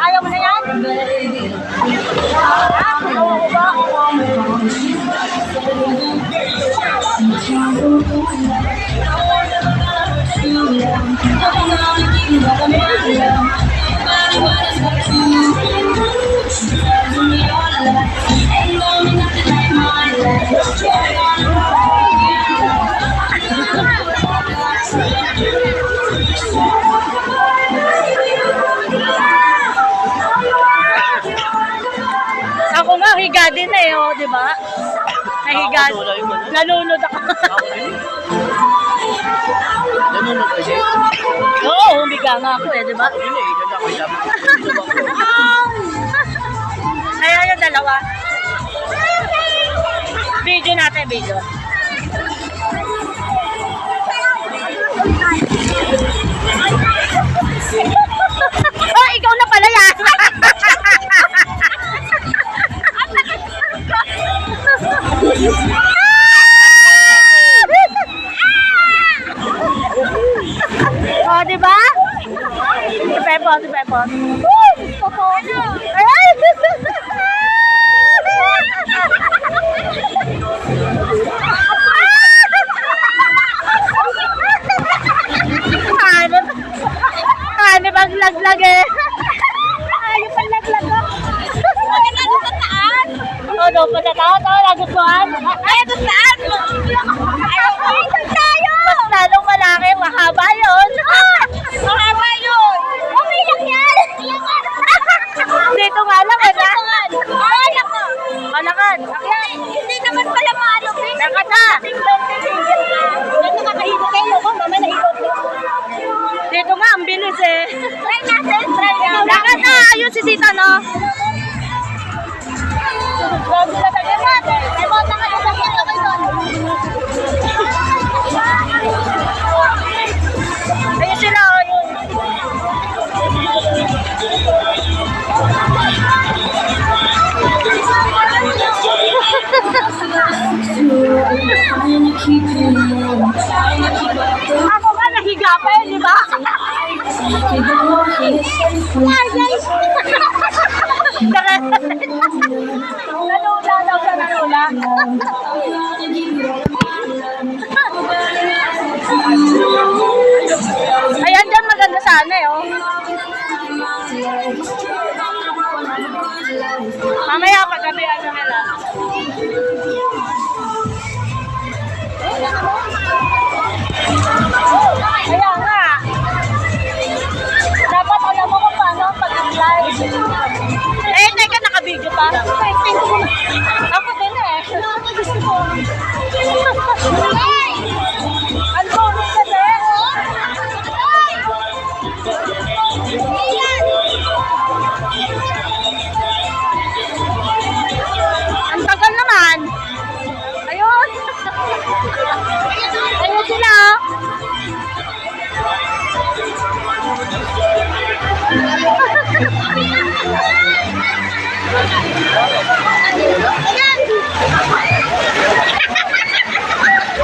Ayaw mo na yan? Ako nga, higa din eh, oh, di ba? Nahiga. Nalunod ako. Nalunod ka siya? Oo, humiga nga ako eh, di ba? Kaya yung dalawa. Video natin, video. Oh, ikaw na pala yan. Oh, di ba? Si Pepo, si Pepo. Ay! Hanip ang laglag eh. Ayun pang laglag ko. Ay, nandun sa taas. Oo, doon pa sa taas. Oo, nagustuhan. Ay, doon saan? Ay, doon tayo. Mas lalong malaki. Mahaba yun. Mahaba yun. Okay lang yan. Dito nga lang, wala. Malakad. Hindi naman pala maalok eh. Lakad na. Nakakahilo kayo ko. Mama nahilot ko. Dito nga, ang bilis eh. Try natin, try natin. Lakad na, ayun si Tita, no? Ayun sila, ayun. Ako nga nahiga pa eh, di ba? Nanula daw sa nanula. Ayan dyan, maganda sana eh, oh. Mamaya paggabi ano nila. Kaya nga. Dapat alam mo kung paano pag-live. Eh, teka, naka-video pa. Ako din eh. Gusto ko. Ang tulog ka din. Ang tagal naman. Ayun. Ayun sila.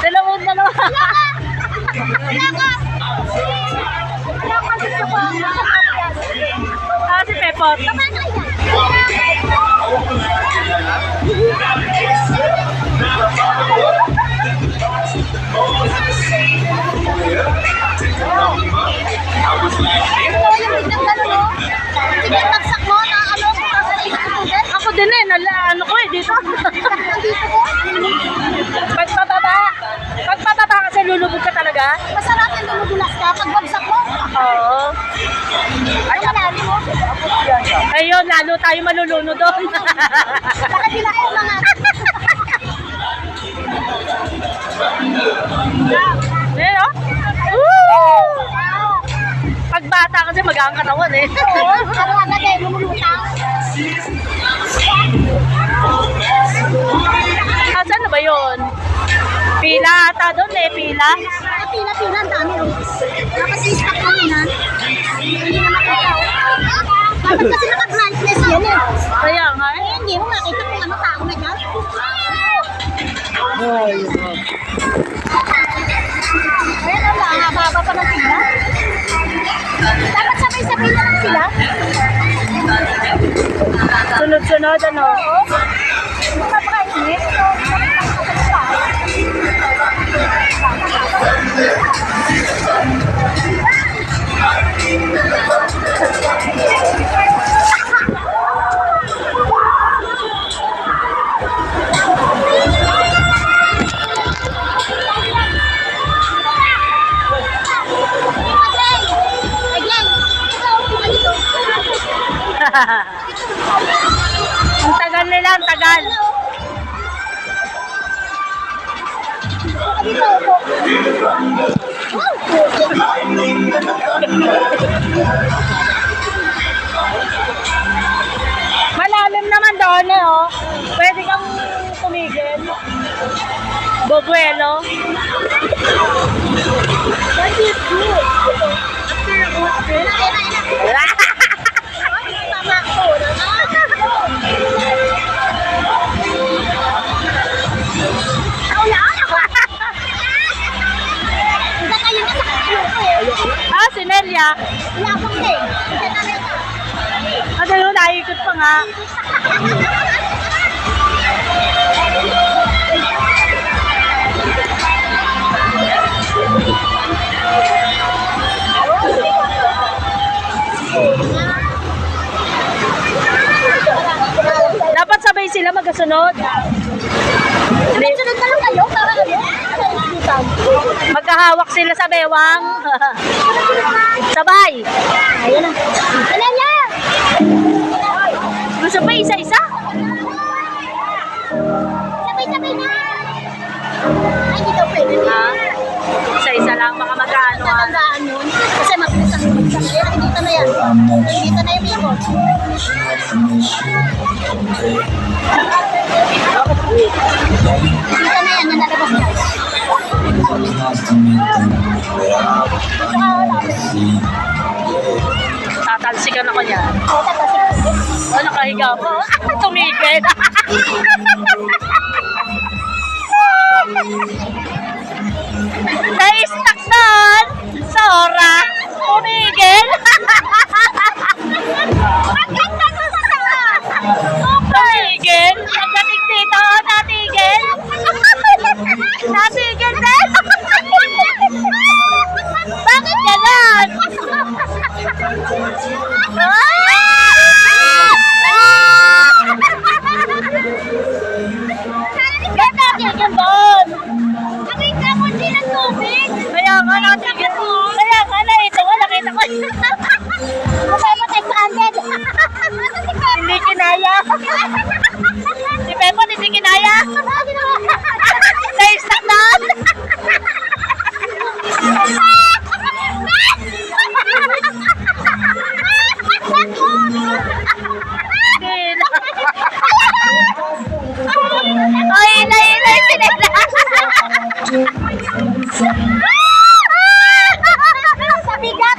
Dalawang dalawa. Ah, si Pepot. Ako din eh, ano ko eh, dito. Pagpababa kasi lulubog ka talaga. Talaga? Masarap yung dumudulas ka. Pag bagsak mo, Oo. ay malalim mo. Ayun, lalo tayo maluluno doon. Baka kinain mga. Pero, woo! Pag bata kasi mag-aang katawan eh. Oo, ano agad eh, lumulutang. Asan na ba yun? Pila ata doon eh, pila. Ay, pila-pila, ang dami. Oh. Dapat i-stock mo yun, ha? Hindi na makita. Dapat kasi naka-brightness yan eh. Kaya nga eh. Eh, hindi mo makita kung ano tao na dyan. Ayan, ang haba pa ng pila. Dapat sabay-sabay na lang sila. Sunod-sunod ano. Oo. Naka-brightness. So, Ang tagal nila, ang tagal. Malalim naman doon eh, oh. Pwede kang tumigil. Bobuelo. Ah, si Nelia. Ano yun, naikot pa nga. Dapat sabay sila magkasunod. Sunod na lang kayo para ano? Magkahawak sila sa bewang. Sabay. Ayan na. Ayan niya! Gusto ba isa-isa? Sabay-sabay na! Ay, hindi daw pwede na. Isa-isa lang, baka magkano. Tatandaan nun. Kasi mabilis ang bagsak. Ayan, nakikita na yan. Nakikita na yung ikot. Nakikita na yan, nalalabas na. Tatalsikan ako niyan. O, tapos Oh, nakahiga pa. Tumigil. Na-stuck doon. Sora. Tumigil. Tumigil. Pagdating dito, natigil. Natigil din. Bakit ganun? Natigil doon. nakita mo din ang tubig. Kaya nga natigil. Kaya nga nakita ko. Okay, matay stranded. Hindi kinaya. Si Pepon, hindi kinaya. Na-stuck na. Hindi na. Ay, inay, sinila. Sa bigat.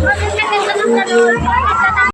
Bakit ka ganun?